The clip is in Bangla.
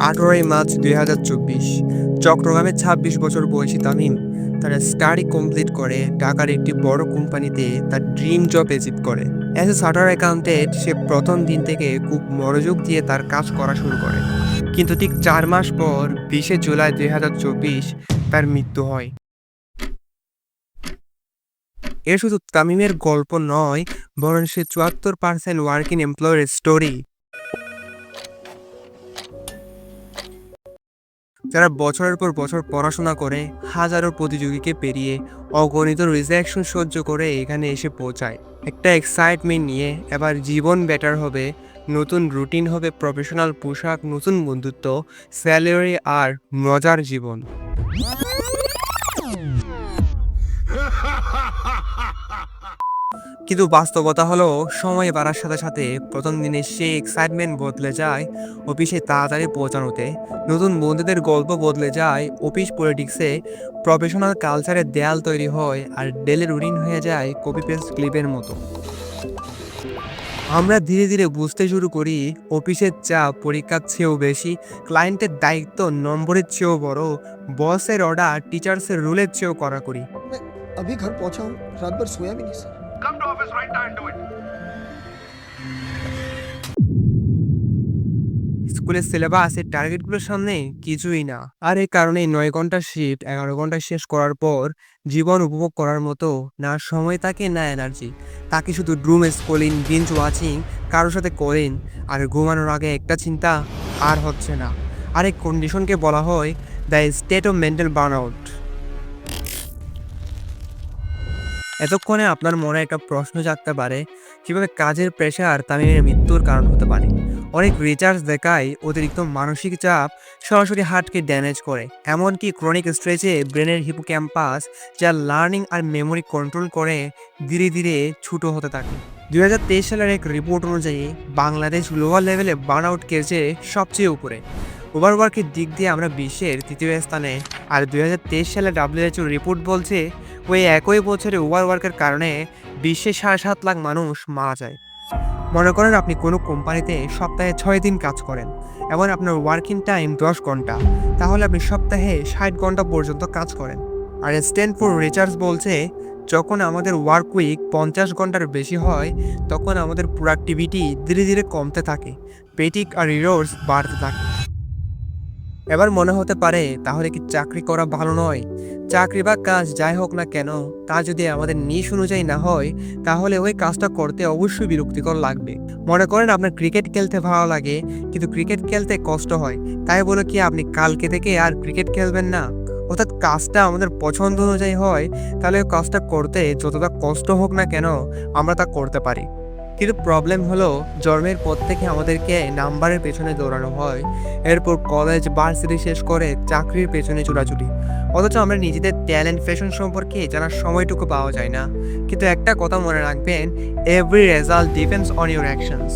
18ই মার্চ 2024 চট্টগ্রামে ২৬ বছর বয়সী তামিম তার স্টাডি কমপ্লিট করে ঢাকার একটি বড় কোম্পানিতে তার ড্রিম জব অ্যাচিভ করে। অ্যাজ এ চার্টার অ্যাকাউন্টেন্ট সে প্রথম দিন থেকে খুব মনোযোগ দিয়ে তার কাজ করা শুরু করে। কিন্তু ঠিক 4 মাস পর 20শে জুলাই 2024 তার মৃত্যু হয়। এ শুধু তামিমের গল্প নয়, বরং সে ৭৪% ওয়ার্কিং এমপ্লয়ের স্টোরি, যারা বছরের পর বছর পড়াশোনা করে হাজারো প্রতিযোগীকে পেরিয়ে অগণিত রিজেকশন সহ্য করে এখানে এসে পৌঁছায় একটা এক্সাইটমেন্ট নিয়ে। এবার জীবন বেটার হবে, নতুন রুটিন হবে, প্রফেশনাল পোশাক, নতুন বন্ধুত্ব, স্যালারি আর মজার জীবন। কিন্তু বাস্তবতা হলো, সময় বাড়ার সাথে সাথে প্রথম দিনে সেই এক্সাইটমেন্ট বদলে যায় অফিসে তাড়াতাড়ি পৌঁছানোতে, নতুন বন্ধুদের গল্প বদলে যায় অফিস পলিটিক্সে, প্রফেশনাল কালচারের দেয়াল তৈরি হয় আর ডেলি রুটিন হয়ে যায় কপি পেস্ট ক্লিপের মতো। আমরা ধীরে ধীরে বুঝতে শুরু করি অফিসের চাপ পরীক্ষার চেয়েও বেশি, ক্লায়েন্টের দায়িত্ব নম্বরের চেয়েও বড়, বসের অর্ডার টিচার্সের রুলের চেয়েও কড়াকড়ি। मैं अभी घर पहुंचा हूँ, रात भर सोया भी नहीं सर। স্কুলের সিলেবাসের টার্গেটগুলোর সামনে কিছুই না। আর এই কারণে 9 ঘন্টার শিফট 11 ঘন্টা শেষ করার পর জীবন উপভোগ করার মতো না সময় থাকে, না এনার্জি তাকে। শুধু ড্রুম স্ক্রলিং, বিঞ্জ ওয়াচিং, কারোর সাথে করেন, আর ঘুমানোর আগে একটা চিন্তা, আর হচ্ছে না। আর এই কন্ডিশনকে বলা হয় the state of mental burnout. এতক্ষণে আপনার মনে একটা প্রশ্ন জাগতে পারে, কিভাবে কাজের প্রেশার তামিমের মৃত্যুর কারণ হতে পারে। অনেক রিসার্চ দেখায় অতিরিক্ত মানসিক চাপ সরাসরি হার্টকে ড্যামেজ করে, এমনকি ক্রনিক স্ট্রেসে ব্রেনের হিপোক্যাম্পাস, যা লার্নিং আর মেমোরি কন্ট্রোল করে, ধীরে ধীরে ছোট হতে থাকে। 2023 সালের এক রিপোর্ট অনুযায়ী বাংলাদেশ লোয়ার লেভেলে বার্নআউট কেসে সবচেয়ে উপরে। ওভারওয়ার্কের দিক দিয়ে আমরা বিশ্বের 3য় স্থানে। আর 2023 সালে WHO রিপোর্ট বলছে ওই একই বছরে ওভারওয়ার্কের কারণে বিশ্বে 7.5 লাখ মানুষ মারা যায়। মনে করেন আপনি কোনো কোম্পানিতে সপ্তাহে 6 দিন কাজ করেন এবং আপনার ওয়ার্কিং টাইম 10 ঘন্টা, তাহলে আপনি সপ্তাহে 60 ঘন্টা পর্যন্ত কাজ করেন। আর স্ট্যানফোর্ড রিসার্চ বলছে যখন আমাদের ওয়ার্ক উইক 50 ঘন্টার বেশি হয়, তখন আমাদের প্রোডাক্টিভিটি ধীরে ধীরে কমতে থাকে, পেটিক আর রিরোর্স বাড়তে থাকে। এবার মনে হতে পারে, তাহলে কি চাকরি করা ভালো নয়? চাকরি বা কাজ যাই হোক না কেন, তা যদি আমাদের নিশ অনুযায়ী না হয়, তাহলে ওই কাজটা করতে অবশ্যই বিরক্তিকর লাগবে। মনে করেন আপনার ক্রিকেট খেলতে ভালো লাগে, কিন্তু ক্রিকেট খেলতে কষ্ট হয়, তাই বলে কি আপনি কালকে থেকে আর ক্রিকেট খেলবেন না? অর্থাৎ কাজটা আমাদের পছন্দ অনুযায়ী হয়, তাহলে ওই কাজটা করতে যতটা কষ্ট হোক না কেন, আমরা তা করতে পারি। কিন্তু প্রবলেম হলো, জন্মের পর থেকে আমাদেরকে নাম্বারের পেছনে দৌড়ানো হয়, এরপর কলেজ ভার্সিটি শেষ করে চাকরির পেছনে ছোটাছুটি, অথচ আমরা নিজেদের ট্যালেন্ট ফ্যাশন সম্পর্কে জানার সময়টুকু পাওয়া যায় না। কিন্তু একটা কথা মনে রাখবেন, every result depends on your actions.